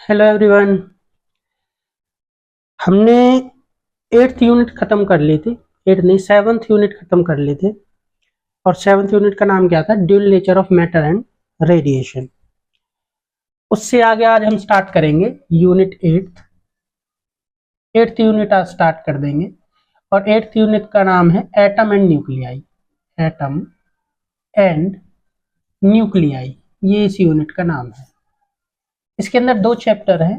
Hello everyone. हमने 8th unit खत्म कर ली थी। 8th नहीं, 7th यूनिट खत्म कर ली थी। और 7th यूनिट का नाम क्या था? Dual nature of matter and radiation. उससे आगे आज हम स्टार्ट करेंगे यूनिट 8th यूनिट आज स्टार्ट कर देंगे। और 8th यूनिट का नाम है atom and nuclei. Atom and nuclei, ये इस यूनिट का नाम है। इसके अंदर दो चैप्टर हैं।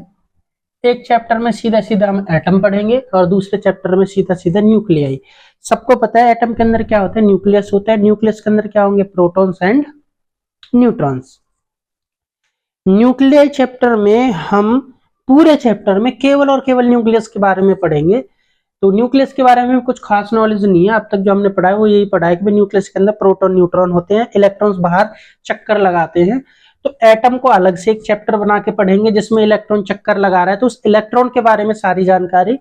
एक चैप्टर में सीधा सीधा हम एटम पढ़ेंगे और दूसरे चैप्टर में सीधा सीधा न्यूक्लियाई। सबको पता है एटम के अंदर क्या होता है? न्यूक्लियस होता है। न्यूक्लियस के अंदर क्या होंगे? Protons and neutrons. Nuclei chapter में हम पूरे चैप्टर में केवल और केवल न्यूक्लियस के बारे में पढ़ेंगे। तो न्यूक्लियस के बारे में कुछ खास नॉलेज नहीं है। अब तक जो हमने पढ़ा है वो यही पढ़ा है कि न्यूक्लियस के अंदर प्रोटॉन न्यूट्रॉन होते हैं, इलेक्ट्रॉन्स बाहर चक्कर लगाते हैं। तो एटम को अलग से एक चैप्टर बना के पढ़ेंगे जिसमें इलेक्ट्रॉन चक्कर लगा रहा है, तो उस इलेक्ट्रॉन के बारे में सारी जानकारी।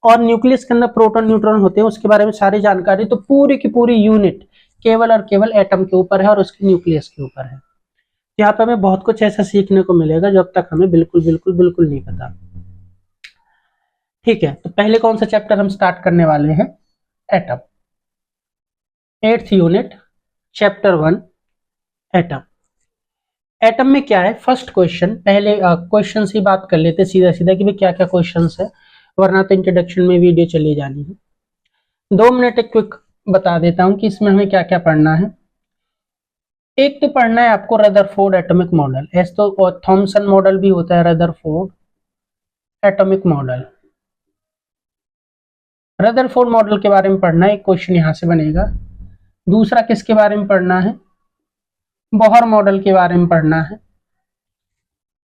और न्यूक्लियस के अंदर प्रोटॉन न्यूट्रॉन होते हैं उसके बारे में सारी जानकारी। तो पूरी की पूरी यूनिट केवल और केवल एटम के ऊपर है और उसके न्यूक्लियस के ऊपर है। यहाँ पे हमें बहुत कुछ ऐसा सीखने को मिलेगा जो अब तक हमें बिल्कुल बिल्कुल बिल्कुल नहीं पता। ठीक है, तो पहले कौन सा चैप्टर हम स्टार्ट करने वाले हैं? Atom. 8th unit, chapter 1, atom. Atom में क्या है? फर्स्ट क्वेश्चन, पहले क्वेश्चन से बात कर लेते सीधा सीधा कि भाई क्या क्या क्वेश्चंस है, वरना तो इंट्रोडक्शन में वीडियो चली जानी है। 2 मिनट एक क्विक बता देता हूं कि इसमें हमें क्या क्या पढ़ना है। एक तो पढ़ना है आपको रदरफोर्ड एटॉमिक मॉडल। ऐसे तो थॉमसन मॉडल भी होता है, Rutherford atomic model. Rutherford model के बारे में पढ़ना है, एक क्वेश्चन यहां से बनेगा। दूसरा किसके बारे में पढ़ना है? बोहर मॉडल के बारे में पढ़ना है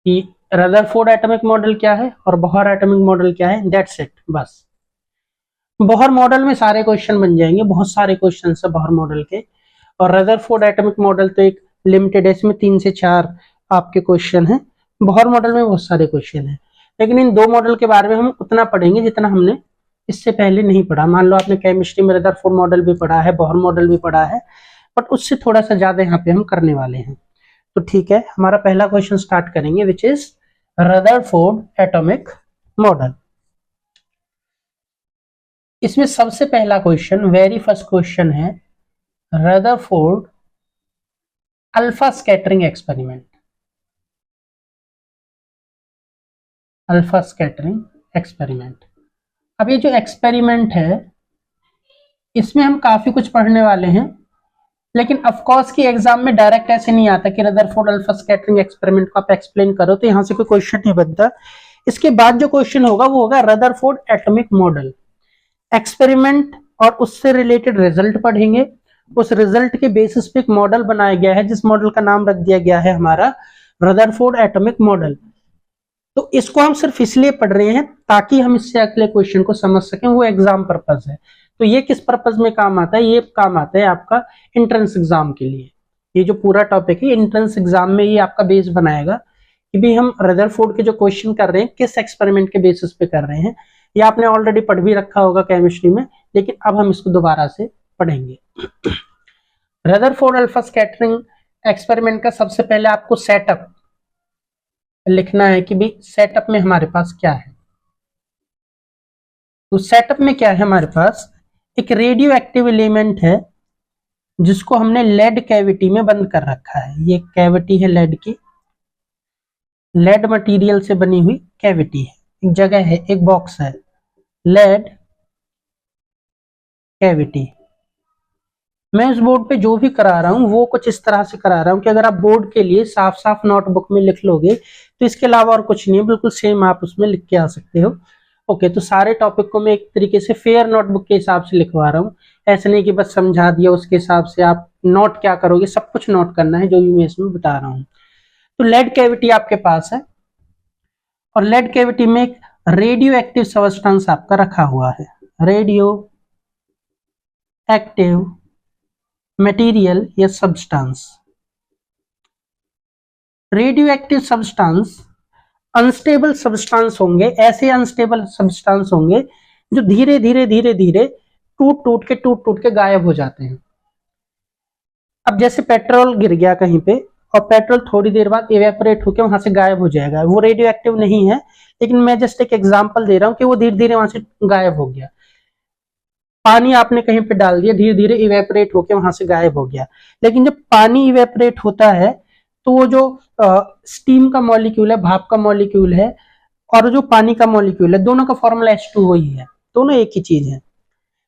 कि रदरफोर्ड एटॉमिक मॉडल क्या है और बोहर एटॉमिक मॉडल क्या है। दैट्स इट, बस। बोहर मॉडल में सारे क्वेश्चन बन जाएंगे, बहुत सारे क्वेश्चन है बोहर मॉडल के। और रदरफोर्ड एटॉमिक मॉडल तो एक लिमिटेड है, इसमें 3 से 4 आपके क्वेश्चन है। बोहर मॉडल में बहुत सारे क्वेश्चन है, लेकिन इन 2 मॉडल के बारे में हम उतना पढ़ेंगे जितना हमने इससे पहले नहीं पढ़ा। मान लो आपने केमिस्ट्री में रदरफोर्ड मॉडल भी पढ़ा है, बोहर मॉडल भी पढ़ा है, बट उससे थोड़ा सा ज्यादा यहाँ पे हम करने वाले हैं। तो ठीक है, हमारा पहला क्वेश्चन स्टार्ट करेंगे which is Rutherford atomic model. इसमें सबसे पहला क्वेश्चन, वेरी फर्स्ट क्वेश्चन है Rutherford alpha scattering experiment. Alpha scattering experiment. अब ये जो एक्सपेरिमेंट है इसमें हम काफी कुछ पढ़ने वाले हैं, लेकिन ऑफकोर्स की एग्जाम में डायरेक्ट ऐसे नहीं आता कि रदरफोर्ड अल्फा स्कैटरिंग एक्सपेरिमेंट को आप एक्सप्लेन करो, तो यहां से कोई क्वेश्चन नहीं बनता। इसके बाद जो क्वेश्चन होगा वो होगा रदरफोर्ड एटॉमिक मॉडल एक्सपेरिमेंट, और उससे रिलेटेड रिजल्ट पढ़ेंगे। उस रिजल्ट के बेसिस पे एक मॉडल बनाया गया है जिस मॉडल का नाम रख दिया गया है हमारा रदरफोर्ड एटॉमिक मॉडल। तो इसको हम सिर्फ इसलिए पढ़ रहे हैं ताकि हम इससे अगले क्वेश्चन को समझ सकें, वो एग्जाम पर्पज है। तो ये किस पर्पज में काम आता है? ये काम आता है आपका एंट्रेंस एग्जाम के लिए। ये जो पूरा टॉपिक है एंट्रेंस एग्जाम में ये आपका बेस बनाएगा कि भी हम रदरफोर्ड के जो क्वेश्चन कर रहे हैं किस एक्सपेरिमेंट के बेसिस पे कर रहे हैं। ये आपने ऑलरेडी पढ़ भी रखा होगा केमिस्ट्री में, लेकिन अब हम इसको दोबारा से पढ़ेंगे। रदरफोर्ड अल्फा स्कैटरिंग एक्सपेरिमेंट का सबसे पहले आपको सेटअप लिखना है कि भाई सेटअप में हमारे पास क्या है। तो सेटअप में क्या है? हमारे पास एक रेडियो एक्टिव एलिमेंट है जिसको हमने लेड कैविटी में बंद कर रखा है। ये कैविटी है लेड की, लेड मटेरियल से बनी हुई कैविटी है, एक जगह है, एक बॉक्स है, लेड कैविटी। मैं इस बोर्ड पे जो भी करा रहा हूं वो कुछ इस तरह से करा रहा हूं कि अगर आप बोर्ड के लिए साफ साफ नोटबुक में लिख लोगे तो इसके अलावा और कुछ नहीं है, बिल्कुल सेम आप उसमें लिख के आ सकते हो। ओके, तो सारे टॉपिक को मैं एक तरीके से फेयर नोटबुक के हिसाब से लिखवा रहा हूँ। ऐसे नहीं कि बस समझा दिया उसके हिसाब से आप नोट क्या करोगे, सब कुछ नोट करना है जो भी मैं इसमें बता रहा हूँ। तो लेड कैविटी आपके पास है और लेड कैविटी में एक रेडियो एक्टिव सब्सटेंस आपका रखा हुआ है। रेडियो एक्टिव मटेरियल या substance. Radio active substance unstable substance होंगे, ऐसे अनस्टेबल सब्सटेंस होंगे जो धीरे धीरे धीरे धीरे टूट टूट के गायब हो जाते हैं। अब जैसे पेट्रोल गिर गया कहीं पे और पेट्रोल थोड़ी देर बाद इवेपोरेट होकर वहां से गायब हो जाएगा। वो रेडियो एक्टिव नहीं है, लेकिन मैं जस्ट एक एग्जांपल दे रहा हूँ कि वो धीरे धीरे वहां से गायब हो गया। पानी आपने कहीं पे डाल दिया, धीरे धीरे इवेपोरेट होकर वहां से गायब हो गया। लेकिन जब पानी इवेपोरेट होता है तो वो जो स्टीम का मॉलिक्यूल है, भाप का मॉलिक्यूल है, और जो पानी का मॉलिक्यूल है, दोनों का फॉर्मूला H2O ही है, दोनों एक ही चीज है।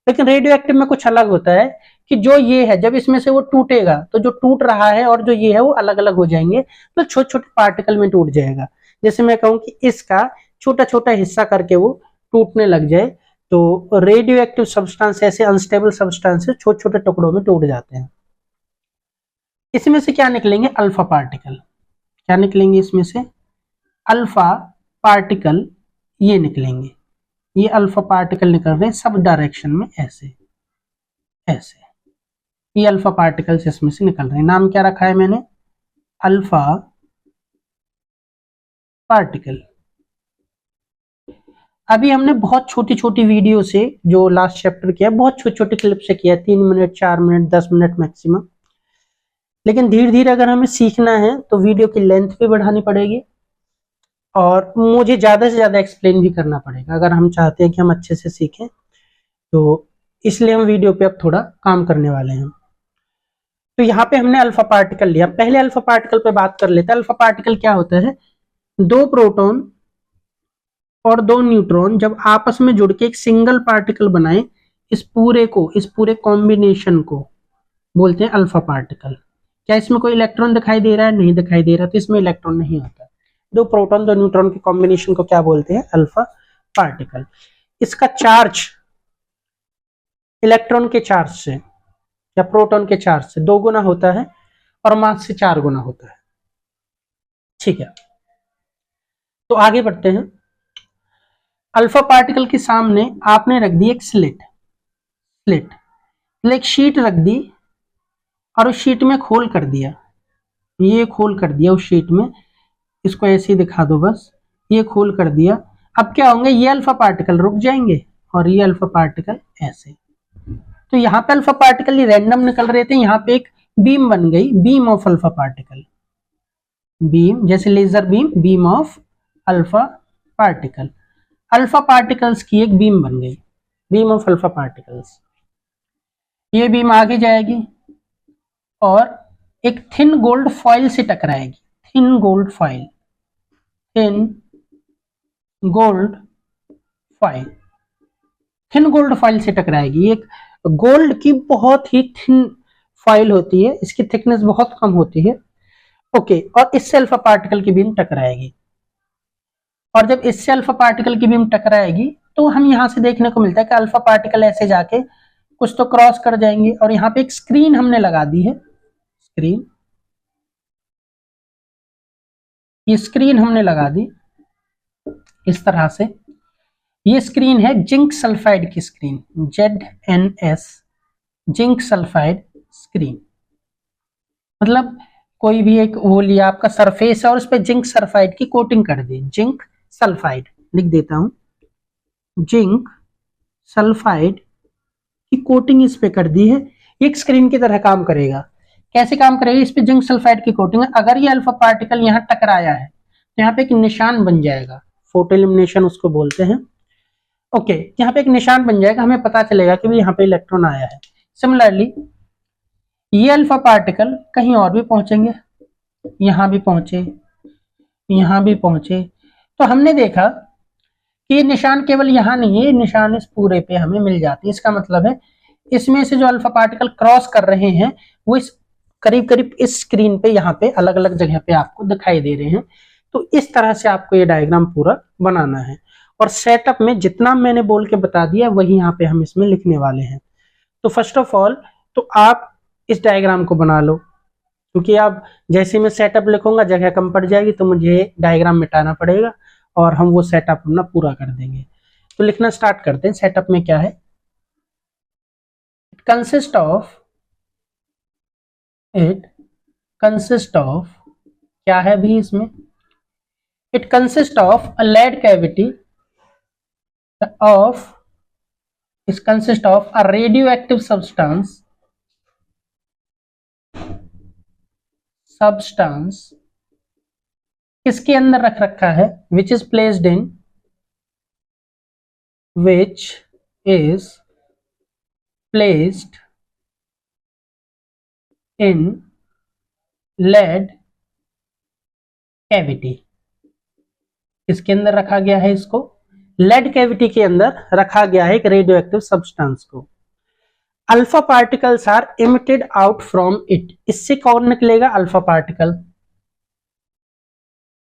लेकिन रेडियो एक्टिव में कुछ अलग होता है कि जो ये है, जब इसमें से वो टूटेगा तो जो टूट रहा है और जो ये है वो अलग अलग हो जाएंगे, तो छोटे छोटे पार्टिकल में टूट जाएगा। जैसे मैं कहूँ कि इसका छोटा छोटा हिस्सा करके वो टूटने लग जाए, तो रेडियो एक्टिव सब्सटेंस ऐसे अनस्टेबल सब्सटेंस छोटे छोटे टुकड़ों में टूट जाते हैं। इसमें से क्या निकलेंगे? Alpha particle. क्या निकलेंगे इसमें से? अल्फा पार्टिकल ये निकलेंगे। ये अल्फा पार्टिकल निकल रहे हैं सब डायरेक्शन में, ऐसे ऐसे ये अल्फा पार्टिकल्स इसमें से निकल रहे हैं। नाम क्या रखा है मैंने? Alpha particle. अभी हमने बहुत छोटी छोटी वीडियो से जो लास्ट चैप्टर किया, बहुत छोटे छोटे क्लिप से किया, 3 मिनट 4 मिनट 10 मिनट मैक्सिमम। लेकिन धीरे धीरे अगर हमें सीखना है तो वीडियो की लेंथ भी बढ़ानी पड़ेगी और मुझे ज्यादा से ज्यादा एक्सप्लेन भी करना पड़ेगा अगर हम चाहते हैं कि हम अच्छे से सीखें। तो इसलिए हम वीडियो पे अब थोड़ा काम करने वाले हैं। तो यहाँ पे हमने अल्फा पार्टिकल लिया। पहले अल्फा पार्टिकल पे बात कर लेते हैं। अल्फा पार्टिकल क्या होता है? 2 प्रोटॉन और 2 न्यूट्रॉन जब आपस में जुड़ के एक सिंगल पार्टिकल बनाए, इस पूरे कॉम्बिनेशन को बोलते हैं अल्फा पार्टिकल। क्या इसमें कोई इलेक्ट्रॉन दिखाई दे रहा है? नहीं दिखाई दे रहा, तो इसमें इलेक्ट्रॉन नहीं होता। 2 प्रोटॉन 2 न्यूट्रॉन के कॉम्बिनेशन को क्या बोलते हैं? Alpha particle. इसका चार्ज इलेक्ट्रॉन के चार्ज से या प्रोटॉन के चार्ज से 2 गुना होता है और मास से 4 गुना होता है। ठीक है, तो आगे बढ़ते हैं। अल्फा पार्टिकल के सामने आपने रख दी एक स्लिट, एक शीट रख दी और उस शीट में खोल कर दिया, ये खोल कर दिया उस शीट में, इसको ऐसे ही दिखा दो बस, ये खोल कर दिया। अब क्या होंगे? ये अल्फा पार्टिकल रुक जाएंगे और ये अल्फा पार्टिकल ऐसे। तो यहाँ पे अल्फा पार्टिकल ये रैंडम निकल रहे थे, यहाँ पे एक बीम बन गई, beam of alpha particle. Beam जैसे laser beam, beam of alpha particle. Alpha particles की एक बीम बन गई, बीम ऑफ अल्फा पार्टिकल्स। ये बीम आगे जाएगी और एक थिन गोल्ड फॉइल से टकराएगी। Thin gold foil, thin gold foil, thin gold foil से टकराएगी। एक गोल्ड की बहुत ही थिन फॉइल होती है, इसकी थिकनेस बहुत कम होती है। ओके, और इससे अल्फा पार्टिकल की बीम टकराएगी। और जब इससे अल्फा पार्टिकल की बीम टकराएगी तो हम यहां से देखने को मिलता है कि अल्फा पार्टिकल ऐसे जाके कुछ तो क्रॉस कर जाएंगे और यहाँ पे एक स्क्रीन हमने लगा दी है। स्क्रीन, ये स्क्रीन हमने लगा दी इस तरह से। ये स्क्रीन है जिंक सल्फाइड की screen, ZNS, zinc sulphide screen. मतलब कोई भी एक वो लिया आपका सरफेस है और उस पर जिंक सल्फाइड की कोटिंग कर दी। जिंक सल्फाइड लिख देता हूं, जिंक सल्फाइड की कोटिंग इस पे कर दी है। एक स्क्रीन की तरह काम करेगा। कैसे काम करेगा? इस पे जिंक सल्फाइड की कोटिंग है। अगर ये अल्फा पार्टिकल यहाँ टकराया है तो यहाँ पे एक निशान बन जाएगा, फोटो इल्यूमिनेशन उसको बोलते हैं। ओके, यहाँ पे एक निशान बन जाएगा, हमें पता चलेगा कि भाई यहाँ पे इलेक्ट्रॉन आया है। सिमिलरली ये अल्फा पार्टिकल कहीं और भी पहुंचेंगे, यहां भी पहुंचे, यहां भी पहुंचे, तो हमने देखा कि ये निशान केवल यहां नहीं है, निशान इस पूरे पे हमें मिल जाती है। इसका मतलब है इसमें से जो अल्फा पार्टिकल क्रॉस कर रहे हैं वो इस करीब करीब इस स्क्रीन पे यहाँ पे अलग अलग जगह पे आपको दिखाई दे रहे हैं। तो इस तरह से आपको ये डायग्राम पूरा बनाना है और सेटअप में जितना मैंने बोल के बता दिया वही यहाँ पे हम इसमें लिखने वाले हैं। तो फर्स्ट ऑफ ऑल तो आप इस डायग्राम को बना लो, क्योंकि आप जैसे मैं सेटअप लिखूंगा जगह कम पड़ जाएगी तो मुझे डायग्राम मिटाना पड़ेगा और हम वो सेटअप अपना पूरा कर देंगे। तो लिखना स्टार्ट करते हैं। सेटअप में क्या है? इट कंसिस्ट ऑफ क्या है भी इसमें? It consist of a lead cavity of it consist of a radio active substance substance किसके अंदर रख रखा है, which is placed in lead cavity। किसके अंदर रखा गया है इसको, लेड कैविटी के अंदर रखा गया है एक रेडियो एक्टिव सब्सटेंस को। Alpha particles are emitted out from it, इससे कौन निकलेगा, alpha particle.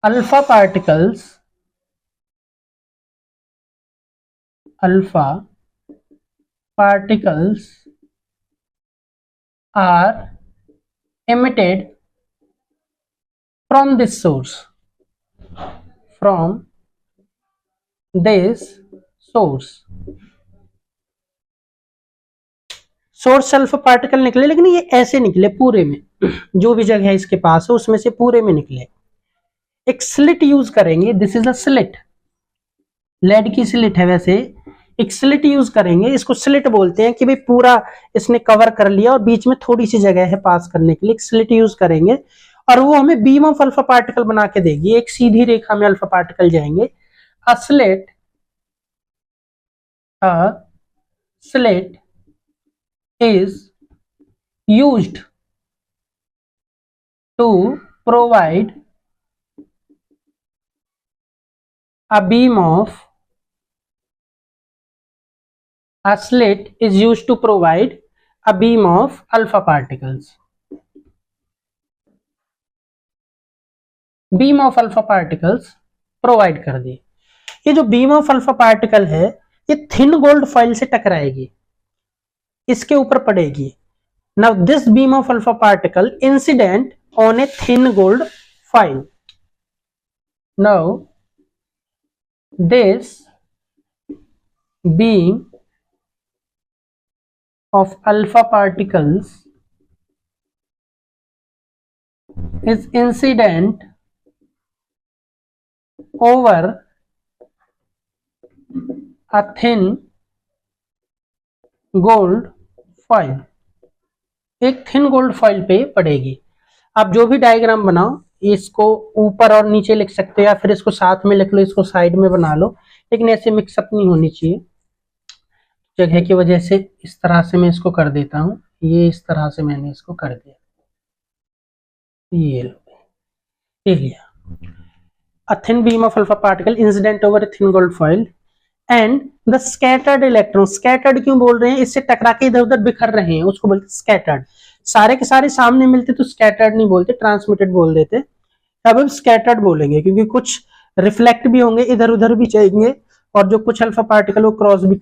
Alpha particles are emitted from this source, source alpha particle निकले, लेकिन ये ऐसे निकले पूरे में, जो भी जगह है इसके पास है उसमें से पूरे में निकले। एक स्लिट यूज करेंगे, this is a slit, lead की स्लिट है वैसे, एक स्लिट यूज करेंगे, इसको स्लिट बोलते हैं कि भाई पूरा इसने कवर कर लिया और बीच में थोड़ी सी जगह है पास करने के लिए, एक स्लिट यूज करेंगे और वो हमें बीम ऑफ अल्फा पार्टिकल बना के देगी। एक सीधी रेखा में अल्फा पार्टिकल जाएंगे। A slit is used to provide a beam of alpha particles। Beam of alpha particles provide कर दी। ये जो बीम ऑफ अल्फा पार्टिकल है ये थिन गोल्ड फॉइल से टकराएगी, इसके ऊपर पड़ेगी। Now this beam of alpha particle incident on a thin gold foil. Now this beam of alpha particles is incident over a thin gold foil, एक thin gold foil पे पड़ेगी। आप जो भी डायग्राम बनाओ इसको ऊपर और नीचे लिख सकते हो या फिर इसको साथ में लिख लो, इसको साइड में बना लो, लेकिन ऐसे मिक्सअप नहीं होनी चाहिए जगह की वजह से। इस तरह से मैं इसको कर देता हूं, ये इस तरह से मैंने इसको कर दिया, ये लिया। A thin beam of alpha particle incident over a thin gold foil and the scattered electron, scattered क्यों बोल रहे हैं, इससे टकरा के इधर उधर बिखर रहे हैं, उसको बोलते scattered। सारे के सारे सामने मिलते तो scattered नहीं बोलते, ट्रांसमिटेड बोल देते। अब हम scattered बोलेंगे क्योंकि कुछ रिफ्लेक्ट भी होंगे, इधर उधर भी जाएंगे, और जो कुछ अल्फा पार्टिकल वो क्रॉस भी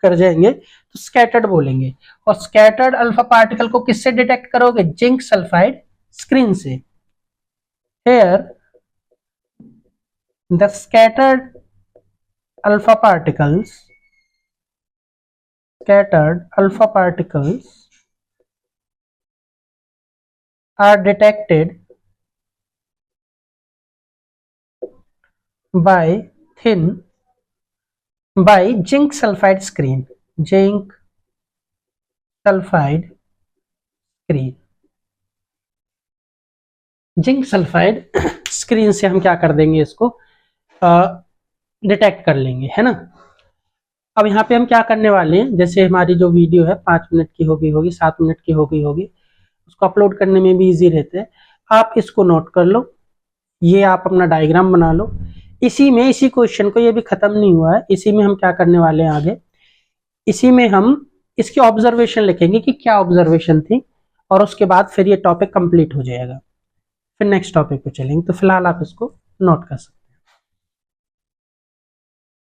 कर जाएंगे, तो स्कैटर्ड बोलेंगे। और स्कैटर्ड अल्फा पार्टिकल को किससे डिटेक्ट करोगे, जिंक सल्फाइड स्क्रीन से। Here the scattered alpha particles are detected by zinc sulfide screen, zinc sulfide screen से हम क्या कर देंगे, इसको डिटेक्ट कर लेंगे, है ना। अब यहाँ पे हम क्या करने वाले हैं, जैसे हमारी जो वीडियो है 5 मिनट की हो गई होगी, 7 मिनट की हो गई होगी, उसको अपलोड करने में भी इजी रहता है। आप इसको नोट कर लो, ये आप अपना डायग्राम बना लो। इसी क्वेश्चन को, ये भी खत्म नहीं हुआ है, इसी में हम क्या करने वाले हैं आगे, इसी में हम इसकी ऑब्जर्वेशन लिखेंगे कि क्या ऑब्जर्वेशन थी, और उसके बाद फिर ये टॉपिक कंप्लीट हो जाएगा, फिर नेक्स्ट टॉपिक पे चलेंगे। तो फिलहाल आप इसको नोट कर सकते हैं।